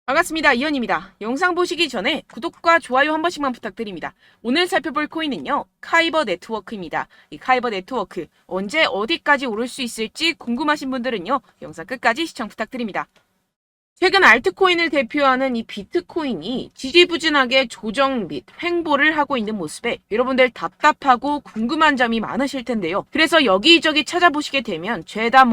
반갑습니다. 이현입니다. 영상 보시기 전에 구독과 좋아요 한 번씩만 부탁드립니다. 오늘 살펴볼 코인은요, 카이버 네트워크입니다. 이 카이버 네트워크 언제 어디까지 오를 수 있을지 궁금하신 분들은요, 영상 끝까지 시청 부탁드립니다. 최근 알트코인을 대표하는 이 비트코인이 지지부진하게 조정 및 횡보를 하고 있는 모습에 여러분들 답답하고 궁금한 점이 많으실 텐데요. 그래서 여기저기 찾아보시게 되면 죄다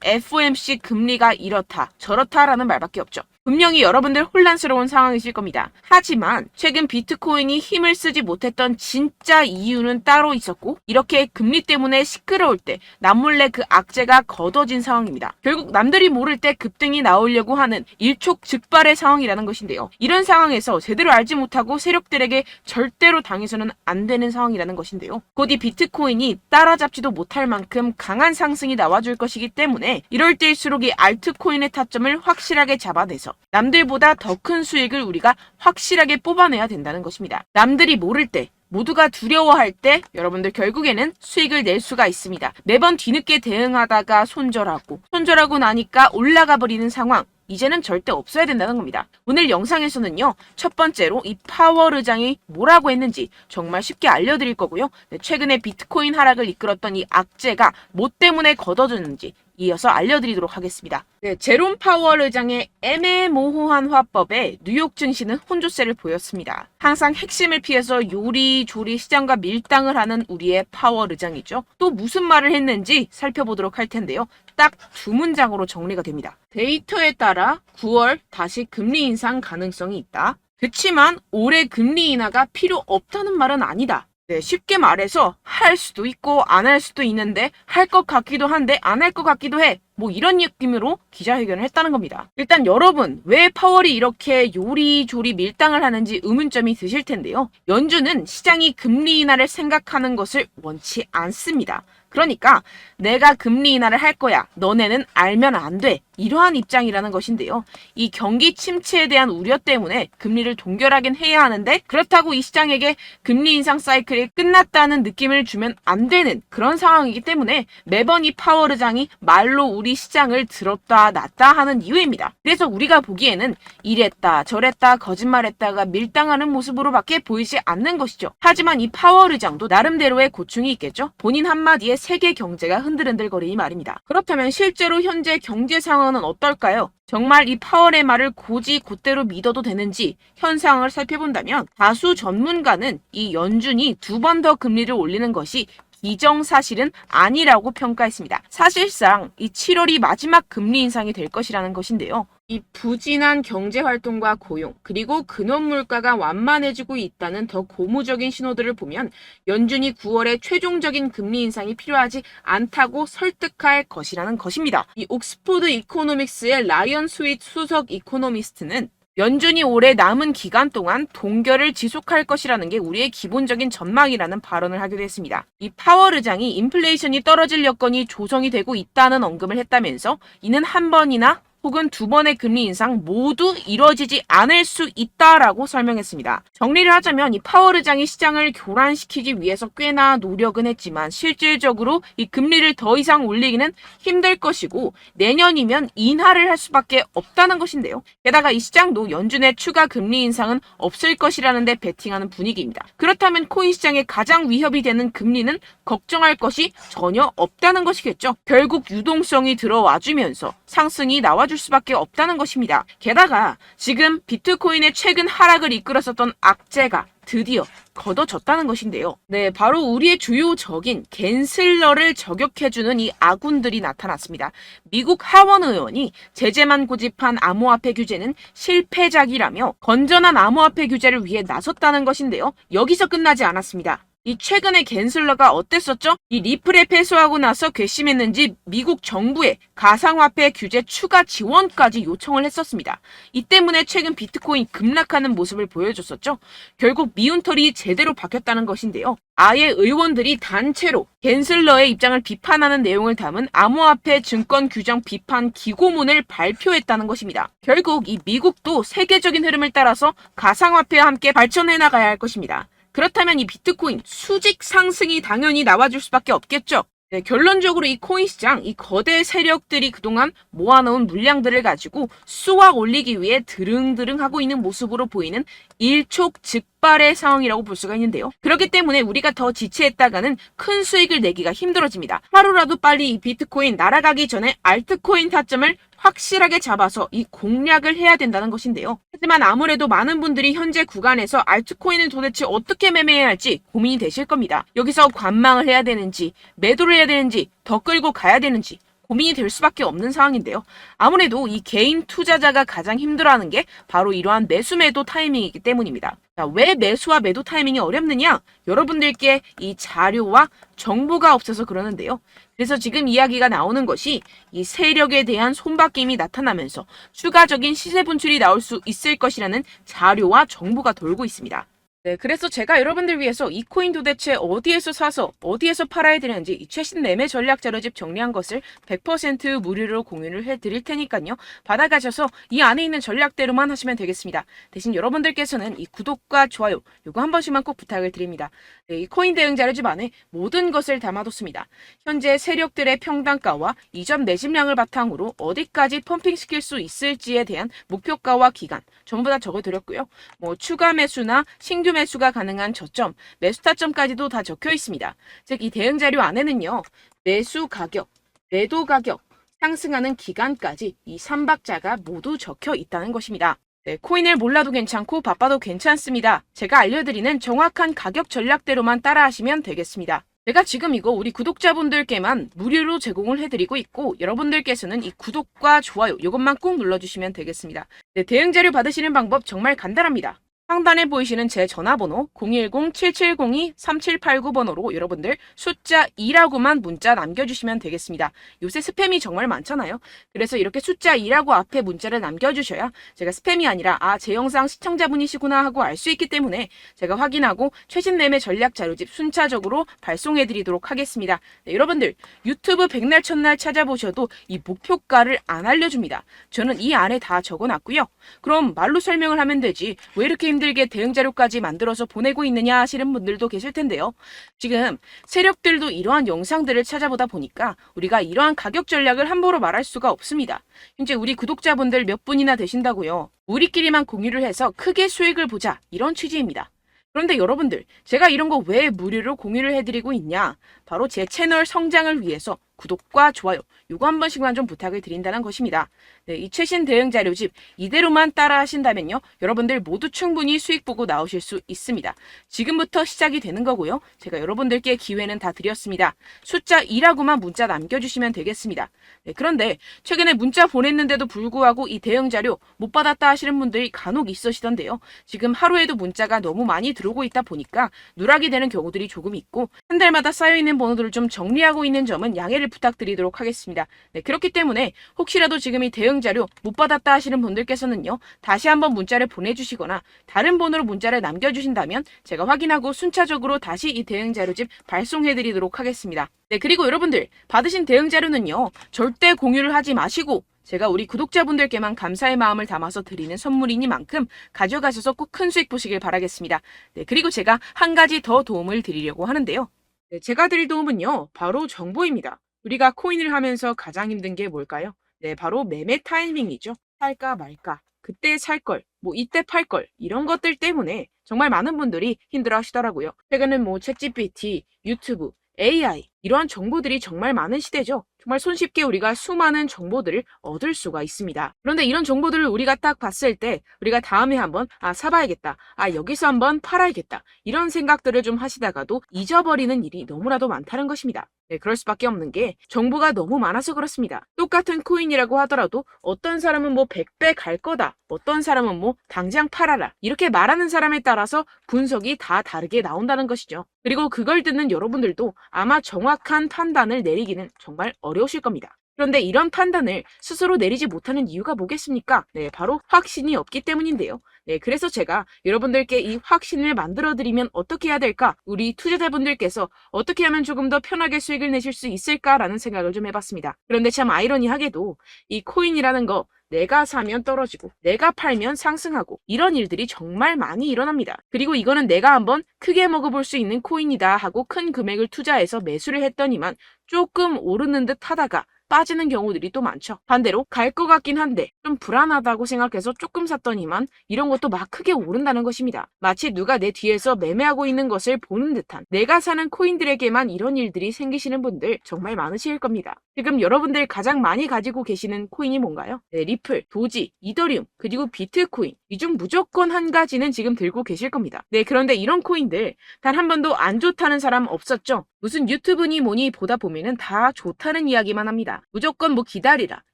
FOMC 금리가 이렇다 저렇다라는 말밖에 없죠. 분명히 여러분들 혼란스러운 상황이실 겁니다. 하지만 최근 비트코인이 힘을 쓰지 못했던 진짜 이유는 따로 있었고, 이렇게 금리 때문에 시끄러울 때 남몰래 그 악재가 걷어진 상황입니다. 결국 남들이 모를 때 급등이 나오려고 하는 일촉즉발의 상황이라는 것인데요. 이런 상황에서 제대로 알지 못하고 세력들에게 절대로 당해서는 안 되는 상황이라는 것인데요. 곧 이 비트코인이 따라잡지도 못할 만큼 강한 상승이 나와줄 것이기 때문에 이럴 때일수록 이 알트코인의 타점을 확실하게 잡아내서 남들보다 더 큰 수익을 우리가 확실하게 뽑아내야 된다는 것입니다. 남들이 모를 때, 모두가 두려워할 때 여러분들 결국에는 수익을 낼 수가 있습니다. 매번 뒤늦게 대응하다가 손절하고 나니까 올라가 버리는 상황, 이제는 절대 없어야 된다는 겁니다. 오늘 영상에서는요, 첫 번째로 이 파월 의장이 뭐라고 했는지 정말 쉽게 알려드릴 거고요. 최근에 비트코인 하락을 이끌었던 이 악재가 뭐 때문에 걷어졌는지 이어서 알려드리도록 하겠습니다. 제롬 파월 의장의 애매모호한 화법에 뉴욕 증시는 혼조세를 보였습니다. 항상 핵심을 피해서 요리조리 시장과 밀당을 하는 우리의 파월 의장이죠. 또 무슨 말을 했는지 살펴보도록 할 텐데요. 딱 두 문장으로 정리가 됩니다. 데이터에 따라 9월 다시 금리 인상 가능성이 있다. 그치만 올해 금리 인하가 필요 없다는 말은 아니다. 쉽게 말해서 할 수도 있고 안 할 수도 있는데 할 것 같기도 한데 안 할 것 같기도 해. 이런 느낌으로 기자회견을 했다는 겁니다. 일단 여러분, 왜 파월이 이렇게 요리조리 밀당을 하는지 의문점이 드실 텐데요. 연준은 시장이 금리 인하를 생각하는 것을 원치 않습니다. 그러니까 내가 금리 인하를 할 거야. 너네는 알면 안 돼. 이러한 입장이라는 것인데요. 이 경기 침체에 대한 우려 때문에 금리를 동결하긴 해야 하는데, 그렇다고 이 시장에게 금리 인상 사이클이 끝났다는 느낌을 주면 안 되는 그런 상황이기 때문에 매번 이 파월 의장이 말로 우리 시장을 들었다 놨다 하는 이유입니다. 그래서 우리가 보기에는 이랬다 저랬다 거짓말했다가 밀당하는 모습으로밖에 보이지 않는 것이죠. 하지만 이 파월 의장도 나름대로의 고충이 있겠죠. 본인 한마디에 세계 경제가 흔들흔들거리니 말입니다. 그렇다면 실제로 현재 경제 상황은 어떨까요? 정말 이 파월의 말을 곧이 곧대로 믿어도 되는지 현상을 살펴본다면, 다수 전문가는 이 연준이 두 번 더 금리를 올리는 것이 기정사실은 아니라고 평가했습니다. 사실상 이 7월이 마지막 금리 인상이 될 것이라는 것인데요. 이 부진한 경제활동과 고용, 그리고 근원물가가 완만해지고 있다는 더 고무적인 신호들을 보면 연준이 9월에 최종적인 금리 인상이 필요하지 않다고 설득할 것이라는 것입니다. 이 옥스포드 이코노믹스의 라이언 스윗 수석 이코노미스트는 연준이 올해 남은 기간 동안 동결을 지속할 것이라는 게 우리의 기본적인 전망이라는 발언을 하기도 했습니다. 이 파월 의장이 인플레이션이 떨어질 여건이 조성이 되고 있다는 언급을 했다면서, 이는 한 번이나 혹은 두 번의 금리 인상 모두 이뤄지지 않을 수 있다라고 설명했습니다. 정리를 하자면 이 파월 의장이 시장을 교란시키기 위해서 꽤나 노력은 했지만 실질적으로 이 금리를 더 이상 올리기는 힘들 것이고 내년이면 인하를 할 수밖에 없다는 것인데요. 게다가 이 시장도 연준의 추가 금리 인상은 없을 것이라는 데 베팅하는 분위기입니다. 그렇다면 코인 시장에 가장 위협이 되는 금리는 걱정할 것이 전혀 없다는 것이겠죠. 결국 유동성이 들어와주면서 상승이 나와줄 수밖에 없다는 것입니다. 게다가 지금 비트코인의 최근 하락을 이끌었었던 악재가 드디어 걷어졌다는 것인데요. 바로 우리의 주요 적인 갠슬러를 저격해주는 이 아군들이 나타났습니다. 미국 하원 의원이 제재만 고집한 암호화폐 규제는 실패작이라며 건전한 암호화폐 규제를 위해 나섰다는 것인데요. 여기서 끝나지 않았습니다. 이 최근에 갠슬러가 어땠었죠? 이 리플에 패소하고 나서 괘씸했는지 미국 정부에 가상화폐 규제 추가 지원까지 요청을 했었습니다. 이 때문에 최근 비트코인 급락하는 모습을 보여줬었죠. 결국 미운털이 제대로 박혔다는 것인데요. 아예 의원들이 단체로 갠슬러의 입장을 비판하는 내용을 담은 암호화폐 증권 규정 비판 기고문을 발표했다는 것입니다. 결국 이 미국도 세계적인 흐름을 따라서 가상화폐와 함께 발전해 나가야 할 것입니다. 그렇다면 이 비트코인 수직 상승이 당연히 나와줄 수밖에 없겠죠. 네, 결론적으로 이 코인 시장, 이 거대 세력들이 그동안 모아놓은 물량들을 가지고 쏘아 올리기 위해 드릉드릉 하고 있는 모습으로 보이는 일촉즉발의 상황이라고 볼 수가 있는데요. 그렇기 때문에 우리가 더 지체했다가는 큰 수익을 내기가 힘들어집니다. 하루라도 빨리 이 비트코인 날아가기 전에 알트코인 타점을 확실하게 잡아서 이 공략을 해야 된다는 것인데요. 하지만 아무래도 많은 분들이 현재 구간에서 알트코인을 도대체 어떻게 매매해야 할지 고민이 되실 겁니다. 여기서 관망을 해야 되는지, 매도를 해야 되는지, 더 끌고 가야 되는지 고민이 될 수밖에 없는 상황인데요. 아무래도 이 개인 투자자가 가장 힘들어하는 게 바로 이러한 매수 매도 타이밍이기 때문입니다. 자, 왜 매수와 매도 타이밍이 어렵느냐? 여러분들께 이 자료와 정보가 없어서 그러는데요. 그래서 지금 이야기가 나오는 것이 이 세력에 대한 손바뀜이 나타나면서 추가적인 시세 분출이 나올 수 있을 것이라는 자료와 정보가 돌고 있습니다. 네, 그래서 제가 여러분들 위해서 이 코인 도대체 어디에서 사서 어디에서 팔아야 되는지 이 최신 매매 전략 자료집 정리한 것을 100% 무료로 공유를 해드릴 테니까요. 받아가셔서 이 안에 있는 전략대로만 하시면 되겠습니다. 대신 여러분들께서는 이 구독과 좋아요 요거 한 번씩만 꼭 부탁을 드립니다. 네, 이 코인 대응 자료집 안에 모든 것을 담아뒀습니다. 현재 세력들의 평단가와 이전 매집량을 바탕으로 어디까지 펌핑시킬 수 있을지에 대한 목표가와 기간 전부 다 적어드렸고요. 뭐 추가 매수나 신규 매수가 가능한 저점, 매수 타점까지도 다 적혀 있습니다. 즉, 이 대응 자료 안에는요, 매수 가격, 매도 가격, 상승하는 기간까지 이 3박자가 모두 적혀 있다는 것입니다. 네, 코인을 몰라도 괜찮고 바빠도 괜찮습니다. 제가 알려드리는 정확한 가격 전략대로만 따라하시면 되겠습니다. 제가 지금 이거 우리 구독자분들께만 무료로 제공을 해드리고 있고 여러분들께서는 이 구독과 좋아요 이것만 꼭 눌러주시면 되겠습니다. 네, 대응 자료 받으시는 방법 정말 간단합니다. 상단에 보이시는 제 전화번호 010-7702-3789번호로 여러분들 숫자 2라고만 문자 남겨주시면 되겠습니다. 요새 스팸이 정말 많잖아요. 그래서 이렇게 숫자 2라고 앞에 문자를 남겨주셔야 제가 스팸이 아니라 제 영상 시청자분이시구나 하고 알 수 있기 때문에 제가 확인하고 최신 매매 전략 자료집 순차적으로 발송해드리도록 하겠습니다. 네, 여러분들 유튜브 백날 첫날 찾아보셔도 이 목표가를 안 알려줍니다. 저는 이 안에 다 적어놨고요. 그럼 말로 설명을 하면 되지 왜 이렇게 힘들게 대응 자료까지 만들어서 보내고 있느냐 하시는 분들도 계실 텐데요. 지금 세력들도 이러한 영상들을 찾아보다 보니까 우리가 이러한 가격 전략을 함부로 말할 수가 없습니다. 현재 우리 구독자분들 몇 분이나 되신다고요. 우리끼리만 공유를 해서 크게 수익을 보자 이런 취지입니다. 그런데 여러분들 제가 이런 거 왜 무료로 공유를 해드리고 있냐? 바로 제 채널 성장을 위해서 구독과 좋아요 요거 한 번씩만 좀 부탁을 드린다는 것입니다. 네, 이 최신 대응 자료집 이대로만 따라 하신다면요. 여러분들 모두 충분히 수익 보고 나오실 수 있습니다. 지금부터 시작이 되는 거고요. 제가 여러분들께 기회는 다 드렸습니다. 숫자 2라고만 문자 남겨주시면 되겠습니다. 네, 그런데 최근에 문자 보냈는데도 불구하고 이 대응 자료 못 받았다 하시는 분들이 간혹 있으시던데요. 지금 하루에도 문자가 너무 많이 들어오고 있다 보니까 누락이 되는 경우들이 조금 있고 한 달마다 쌓여있는 번호들을 좀 정리하고 있는 점은 양해를 부탁드리도록 하겠습니다. 네, 그렇기 때문에 혹시라도 지금 이 대응 자료 못 받았다 하시는 분들께서는요. 다시 한번 문자를 보내주시거나 다른 번호로 문자를 남겨주신다면 제가 확인하고 순차적으로 다시 이 대응 자료집 발송해드리도록 하겠습니다. 네, 그리고 여러분들 받으신 대응 자료는요. 절대 공유를 하지 마시고 제가 우리 구독자분들께만 감사의 마음을 담아서 드리는 선물이니만큼 가져가셔서 꼭 큰 수익 보시길 바라겠습니다. 네, 그리고 제가 한 가지 더 도움을 드리려고 하는데요. 네, 제가 드릴 도움은요. 바로 정보입니다. 우리가 코인을 하면서 가장 힘든 게 뭘까요? 네, 바로 매매 타이밍이죠. 살까 말까, 그때 살 걸, 뭐 이때 팔 걸, 이런 것들 때문에 정말 많은 분들이 힘들어 하시더라고요. 최근은 뭐 챗GPT, 유튜브, AI 이러한 정보들이 정말 많은 시대죠. 정말 손쉽게 우리가 수많은 정보들을 얻을 수가 있습니다. 그런데 이런 정보들을 우리가 딱 봤을 때 우리가 다음에 한번 사봐야겠다. 여기서 한번 팔아야겠다. 이런 생각들을 좀 하시다가도 잊어버리는 일이 너무나도 많다는 것입니다. 네, 그럴 수밖에 없는 게 정보가 너무 많아서 그렇습니다. 똑같은 코인이라고 하더라도 어떤 사람은 뭐 100배 갈 거다. 어떤 사람은 뭐 당장 팔아라. 이렇게 말하는 사람에 따라서 분석이 다 다르게 나온다는 것이죠. 그리고 그걸 듣는 여러분들도 아마 정확한 판단을 내리기는 정말 어려우실 겁니다. 그런데 이런 판단을 스스로 내리지 못하는 이유가 뭐겠습니까? 네, 바로 확신이 없기 때문인데요. 네, 그래서 제가 여러분들께 이 확신을 만들어드리면 어떻게 해야 될까? 우리 투자자분들께서 어떻게 하면 조금 더 편하게 수익을 내실 수 있을까라는 생각을 좀 해봤습니다. 그런데 참 아이러니하게도 이 코인이라는 거 내가 사면 떨어지고 내가 팔면 상승하고 이런 일들이 정말 많이 일어납니다. 그리고 이거는 내가 한번 크게 먹어볼 수 있는 코인이다 하고 큰 금액을 투자해서 매수를 했더니만 조금 오르는 듯 하다가 빠지는 경우들이 또 많죠. 반대로 갈 것 같긴 한데 좀 불안하다고 생각해서 조금 샀더니만 이런 것도 막 크게 오른다는 것입니다. 마치 누가 내 뒤에서 매매하고 있는 것을 보는 듯한, 내가 사는 코인들에게만 이런 일들이 생기시는 분들 정말 많으실 겁니다. 지금 여러분들 가장 많이 가지고 계시는 코인이 뭔가요? 네, 리플, 도지, 이더리움, 그리고 비트코인. 이 중 무조건 한 가지는 지금 들고 계실 겁니다. 네, 그런데 이런 코인들 단 한 번도 안 좋다는 사람 없었죠? 무슨 유튜브니 뭐니 보다 보면은 다 좋다는 이야기만 합니다. 무조건 뭐 기다리라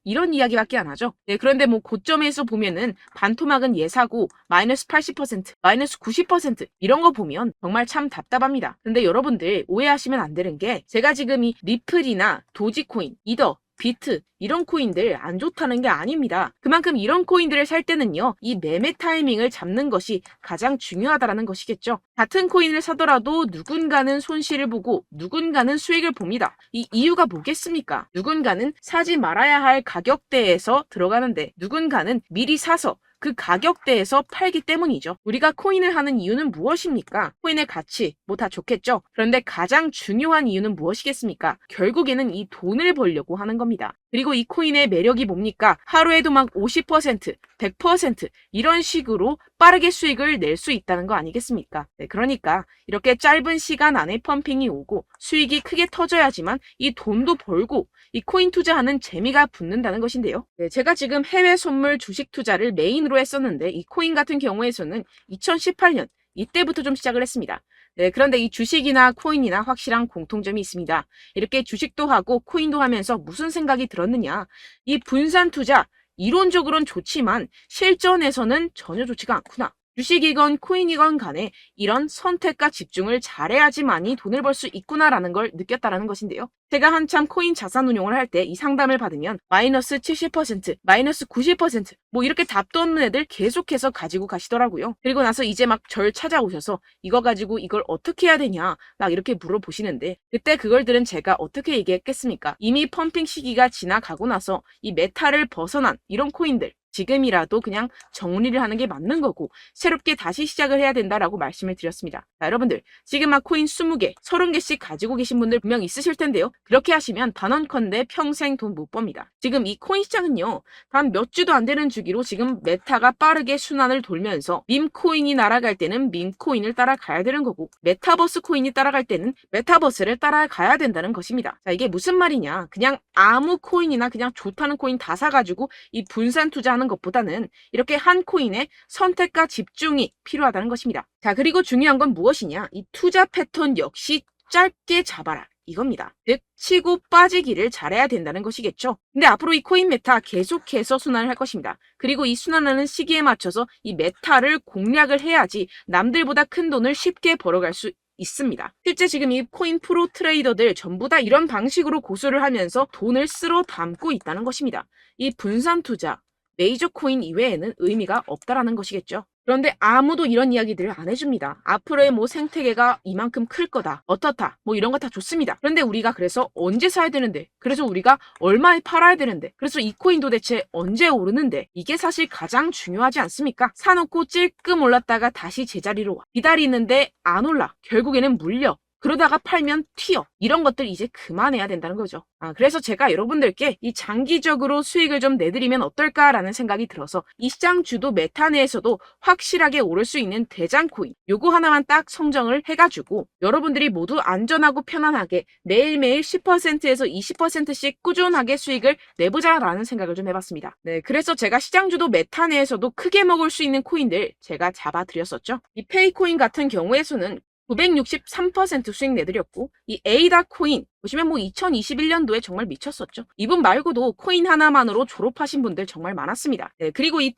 이런 이야기밖에 안 하죠. 네, 그런데 뭐 고점에서 보면은 반토막은 예사고 마이너스 80%, 마이너스 90% 이런 거 보면 정말 참 답답합니다. 근데 여러분들 오해하시면 안 되는 게, 제가 지금 이 리플이나 도지코인, 이더, 비트 이런 코인들 안 좋다는 게 아닙니다. 그만큼 이런 코인들을 살 때는요, 이 매매 타이밍을 잡는 것이 가장 중요하다는 것이겠죠. 같은 코인을 사더라도 누군가는 손실을 보고 누군가는 수익을 봅니다. 이 이유가 뭐겠습니까? 누군가는 사지 말아야 할 가격대에서 들어가는데 누군가는 미리 사서 그 가격대에서 팔기 때문이죠. 우리가 코인을 하는 이유는 무엇입니까? 코인의 가치, 뭐 다 좋겠죠. 그런데 가장 중요한 이유는 무엇이겠습니까? 결국에는 이 돈을 벌려고 하는 겁니다. 그리고 이 코인의 매력이 뭡니까? 하루에도 막 50%, 100% 이런 식으로 빠르게 수익을 낼 수 있다는 거 아니겠습니까? 네, 그러니까 이렇게 짧은 시간 안에 펌핑이 오고 수익이 크게 터져야지만 이 돈도 벌고 이 코인 투자하는 재미가 붙는다는 것인데요. 네, 제가 지금 해외 선물 주식 투자를 메인으로 했었는데 이 코인 같은 경우에서는 2018년 이때부터 좀 시작을 했습니다. 네, 그런데 이 주식이나 코인이나 확실한 공통점이 있습니다. 이렇게 주식도 하고 코인도 하면서 무슨 생각이 들었느냐? 이 분산 투자, 이론적으로는 좋지만 실전에서는 전혀 좋지가 않구나. 주식이건 코인이건 간에 이런 선택과 집중을 잘해야지만이 돈을 벌 수 있구나라는 걸 느꼈다라는 것인데요. 제가 한참 코인 자산 운용을 할 때 이 상담을 받으면 마이너스 70%, 마이너스 90%, 뭐 이렇게 답도 없는 애들 계속해서 가지고 가시더라고요. 그리고 나서 이제 막 절 찾아오셔서 이거 가지고 이걸 어떻게 해야 되냐 막 이렇게 물어보시는데, 그때 그걸 들은 제가 어떻게 얘기했겠습니까? 이미 펌핑 시기가 지나가고 나서 이 메타를 벗어난 이런 코인들, 지금이라도 그냥 정리를 하는 게 맞는 거고 새롭게 다시 시작을 해야 된다라고 말씀을 드렸습니다. 자, 여러분들 지금 막 코인 20개, 30개씩 가지고 계신 분들 분명 있으실 텐데요. 그렇게 하시면 단언컨대 평생 돈 못 법니다. 지금 이 코인 시장은요, 단 몇 주도 안 되는 주기로 지금 메타가 빠르게 순환을 돌면서 밈코인이 날아갈 때는 밈코인을 따라가야 되는 거고, 메타버스 코인이 따라갈 때는 메타버스를 따라가야 된다는 것입니다. 자, 이게 무슨 말이냐? 그냥 아무 코인이나 그냥 좋다는 코인 다 사가지고 이 분산 투자하는 것보다는 이렇게 한 코인에 선택과 집중이 필요하다는 것입니다. 자, 그리고 중요한 건 무엇이냐? 이 투자 패턴 역시 짧게 잡아라. 이겁니다. 즉, 치고 빠지기를 잘해야 된다는 것이겠죠. 근데 앞으로 이 코인 메타 계속해서 순환을 할 것입니다. 그리고 이 순환하는 시기에 맞춰서 이 메타를 공략을 해야지 남들보다 큰 돈을 쉽게 벌어갈 수 있습니다. 실제 지금 이 코인 프로 트레이더들 전부 다 이런 방식으로 고수를 하면서 돈을 쓸어 담고 있다는 것입니다. 이 분산 투자, 메이저 코인 이외에는 의미가 없다라는 것이겠죠. 그런데 아무도 이런 이야기들을 안 해줍니다. 앞으로의 뭐 생태계가 이만큼 클 거다, 어떻다, 뭐 이런 거 다 좋습니다. 그런데 우리가 그래서 언제 사야 되는데, 그래서 우리가 얼마에 팔아야 되는데, 그래서 이 코인 도대체 언제 오르는데, 이게 사실 가장 중요하지 않습니까? 사놓고 찔끔 올랐다가 다시 제자리로 와. 기다리는데 안 올라. 결국에는 물려. 그러다가 팔면 튀어. 이런 것들 이제 그만해야 된다는 거죠. 그래서 제가 여러분들께 이 장기적으로 수익을 좀 내드리면 어떨까라는 생각이 들어서 이 시장 주도 메타 내에서도 확실하게 오를 수 있는 대장 코인, 요거 하나만 딱 선정을 해가지고 여러분들이 모두 안전하고 편안하게 매일매일 10%에서 20%씩 꾸준하게 수익을 내보자라는 생각을 좀 해봤습니다. 네, 그래서 제가 시장 주도 메타 내에서도 크게 먹을 수 있는 코인들 제가 잡아드렸었죠. 이 페이코인 같은 경우에서는 963% 수익 내드렸고, 이 에이다 코인 보시면 뭐 2021년도에 정말 미쳤었죠. 이분 말고도 코인 하나만으로 졸업하신 분들 정말 많았습니다. 네, 그리고 이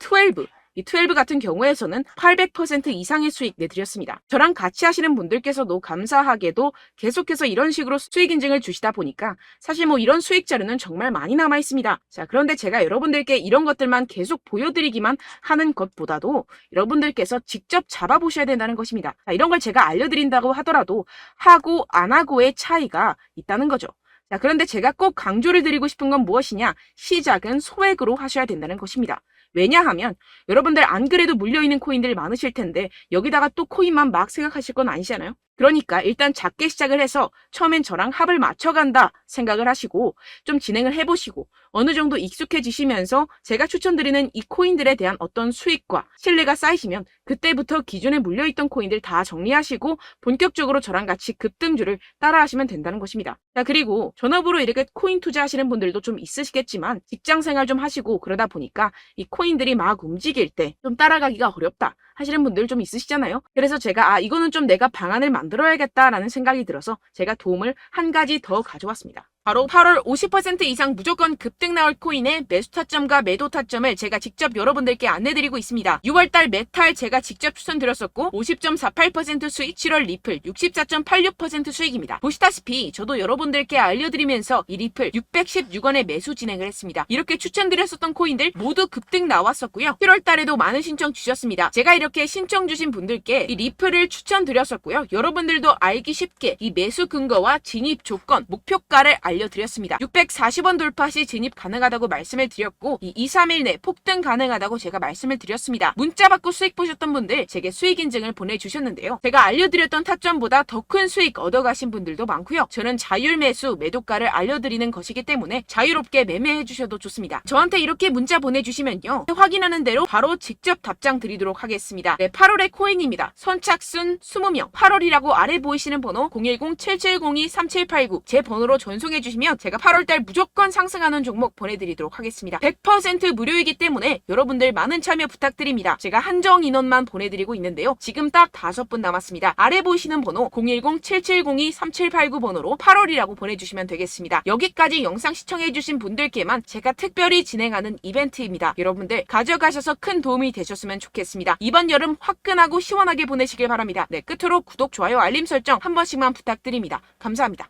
12 같은 경우에서는 800% 이상의 수익 내드렸습니다. 저랑 같이 하시는 분들께서도 감사하게도 계속해서 이런 식으로 수익 인증을 주시다 보니까 사실 뭐 이런 수익 자료는 정말 많이 남아 있습니다. 자, 그런데 제가 여러분들께 이런 것들만 계속 보여드리기만 하는 것보다도 여러분들께서 직접 잡아보셔야 된다는 것입니다. 자, 이런 걸 제가 알려드린다고 하더라도 하고 안 하고의 차이가 있다는 거죠. 자, 그런데 제가 꼭 강조를 드리고 싶은 건 무엇이냐? 시작은 소액으로 하셔야 된다는 것입니다. 왜냐하면 여러분들 안 그래도 물려있는 코인들 많으실 텐데 여기다가 또 코인만 막 생각하실 건 아니잖아요. 그러니까 일단 작게 시작을 해서 처음엔 저랑 합을 맞춰간다 생각을 하시고 좀 진행을 해보시고 어느 정도 익숙해지시면서 제가 추천드리는 이 코인들에 대한 어떤 수익과 신뢰가 쌓이시면 그때부터 기존에 물려있던 코인들 다 정리하시고 본격적으로 저랑 같이 급등주를 따라하시면 된다는 것입니다. 자, 그리고 전업으로 이렇게 코인 투자하시는 분들도 좀 있으시겠지만 직장 생활 좀 하시고 그러다 보니까 이 코인들이 막 움직일 때 좀 따라가기가 어렵다 하시는 분들 좀 있으시잖아요. 그래서 제가 이거는 좀 내가 방안을 만들어야겠다라는 생각이 들어서 제가 도움을 한 가지 더 가져왔습니다. 바로 8월 50% 이상 무조건 급등 나올 코인의 매수 타점과 매도 타점을 제가 직접 여러분들께 안내드리고 있습니다. 6월달 메탈 제가 직접 추천드렸었고 50.48% 수익, 7월 리플 64.86% 수익입니다. 보시다시피 저도 여러분들께 알려드리면서 이 리플 616원에 매수 진행을 했습니다. 이렇게 추천드렸었던 코인들 모두 급등 나왔었고요. 7월달에도 많은 신청 주셨습니다. 제가 이렇게 신청 주신 분들께 이 리플을 추천드렸었고요. 여러분들도 알기 쉽게 이 매수 근거와 진입 조건, 목표가를 알려드렸습니다. 640원 돌파 시 진입 가능하다고 말씀을 드렸고 이 2, 3일 내 폭등 가능하다고 제가 말씀을 드렸습니다. 문자 받고 수익 보셨던 분들 제게 수익 인증을 보내주셨는데요. 제가 알려드렸던 타점보다 더 큰 수익 얻어가신 분들도 많고요. 저는 자율 매수, 매도가를 알려드리는 것이기 때문에 자유롭게 매매해 주셔도 좋습니다. 저한테 이렇게 문자 보내주시면요. 확인하는 대로 바로 직접 답장 드리도록 하겠습니다. 네, 8월의 코인입니다. 선착순 20명. 8월이라고 아래 보이시는 번호 010-7702-3789 제 번호로 전송해 주시면 제가 8월달 무조건 상승하는 종목 보내드리도록 하겠습니다. 100% 무료이기 때문에 여러분들 많은 참여 부탁드립니다. 제가 한정 인원만 보내드리고 있는데요. 지금 딱 5분 남았습니다. 아래 보이시는 번호 010-7702-3789 번호로 8월이라고 보내주시면 되겠습니다. 여기까지 영상 시청해주신 분들께만 제가 특별히 진행하는 이벤트입니다. 여러분들 가져가셔서 큰 도움이 되셨으면 좋겠습니다. 이번 여름 화끈하고 시원하게 보내시길 바랍니다. 네, 끝으로 구독, 좋아요, 알림 설정 한 번씩만 부탁드립니다. 감사합니다.